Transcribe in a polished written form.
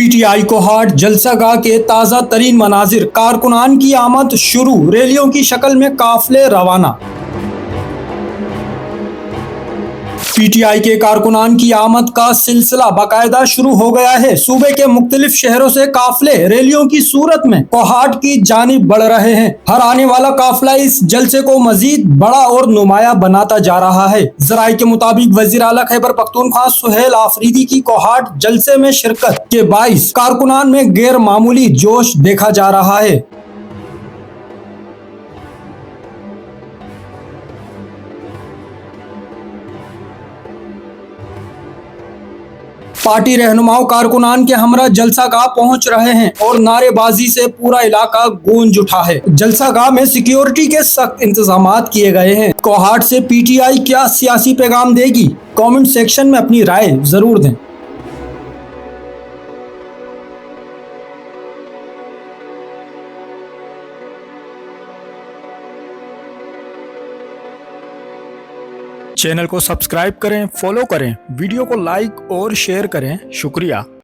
PTI Kohat जलसागाह के ताज़ा तरीन मनाजिर, कारकुनान की आमद शुरू, रैलियों की शक्ल में काफिले रवाना। पीटीआई के कारकुनान की आमद का सिलसिला बाकायदा शुरू हो गया है। सूबे के मुख्तलिफ शहरों से काफिले रैलियों की सूरत में कोहाट की जानिब बढ़ रहे हैं। हर आने वाला काफिला इस जलसे को मजीद बड़ा और नुमाया बनाता जा रहा है। जराये के मुताबिक वजीर आला खैबर पख्तूनख्वा सुहेल आफरीदी की कोहाट जलसे में शिरकत के बाइस कारकुनान में गैर मामूली जोश देखा जा रहा है। पार्टी रहनुमाओं कारकुनान के हमरा जलसागाह पहुंच रहे हैं और नारेबाजी से पूरा इलाका गूंज उठा है। जलसागाह में सिक्योरिटी के सख्त इंतजामात किए गए हैं। कोहाट से पीटीआई क्या सियासी पैगाम देगी? कमेंट सेक्शन में अपनी राय जरूर दें। चैनल को सब्सक्राइब करें, फॉलो करें, वीडियो को लाइक और शेयर करें। शुक्रिया।